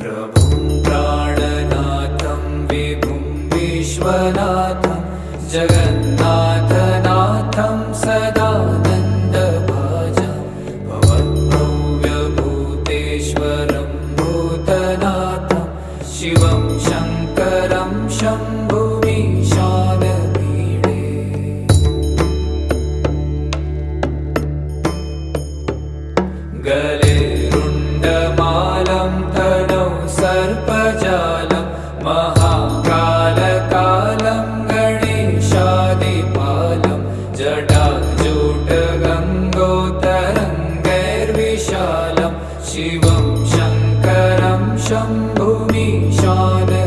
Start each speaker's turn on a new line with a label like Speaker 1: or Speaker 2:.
Speaker 1: प्रभुं प्राणनाथं विभुं विश्वनाथं जगन्नाथनाथं सदानन्दभाजं भवद्भव्यभूतेश्वरं भूतनाथं शिवं शङ्करं शम्भुमीशानमीडे गले रुण्डमालं तनौ सर्पजालं महाकालकालं गणेशादिपालं जटाजूटगङ्गोत्तरङ्गैर्विशालं शिवं शङ्करं शम्भुमीशानमीडे